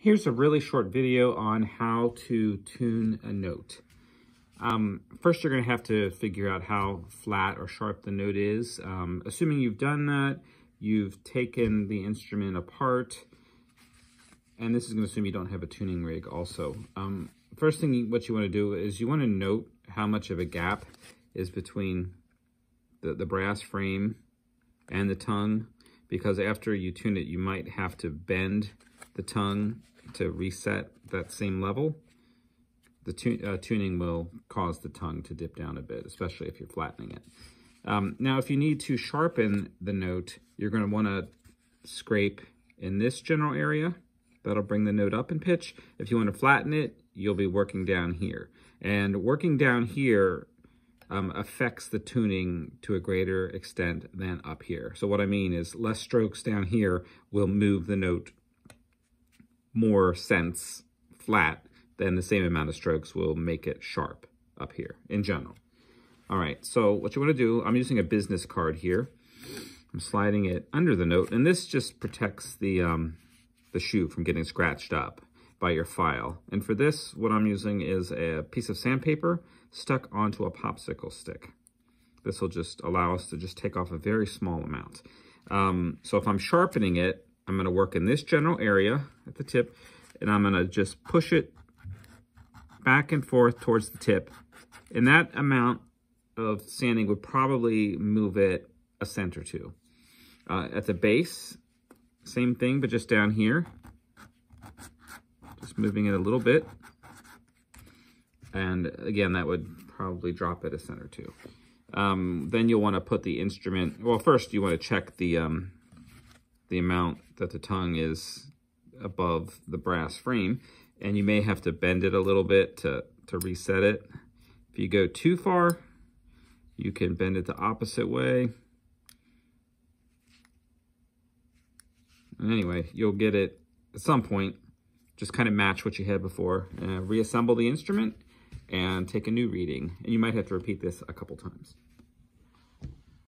Here's a really short video on how to tune a note. First, you're going to have to figure out how flat or sharp the note is. Assuming you've done that, you've taken the instrument apart, and this is going to assume you don't have a tuning rig also. First thing what you want to do is you want to note how much of a gap is between the brass frame and the tongue, because after you tune it, you might have to bend the tongue to reset that same level. The tuning will cause the tongue to dip down a bit, especially if you're flattening it. Now, if you need to sharpen the note, you're going to want to scrape in this general area. That'll bring the note up in pitch. If you want to flatten it, you'll be working down here. And working down here affects the tuning to a greater extent than up here. So what I mean is less strokes down here will move the note more cents flat than the same amount of strokes will make it sharp up here in general. All right, so what you want to do, I'm using a business card here. I'm sliding it under the note, and this just protects the shoe from getting scratched up by your file. And for this, what I'm using is a piece of sandpaper stuck onto a popsicle stick. This will just allow us to just take off a very small amount. So if I'm sharpening it, I'm going to work in this general area at the tip, and I'm going to just push it back and forth towards the tip. And that amount of sanding would probably move it a cent or two. At the base, same thing, but just down here. Just moving it a little bit. And again, that would probably drop it a cent or two. Then you'll want to put the instrument, well, first you want to check the amount that the tongue is above the brass frame, and you may have to bend it a little bit to reset it. If you go too far, you can bend it the opposite way. And anyway, you'll get it at some point, just kind of match what you had before, reassemble the instrument, and take a new reading. And you might have to repeat this a couple times.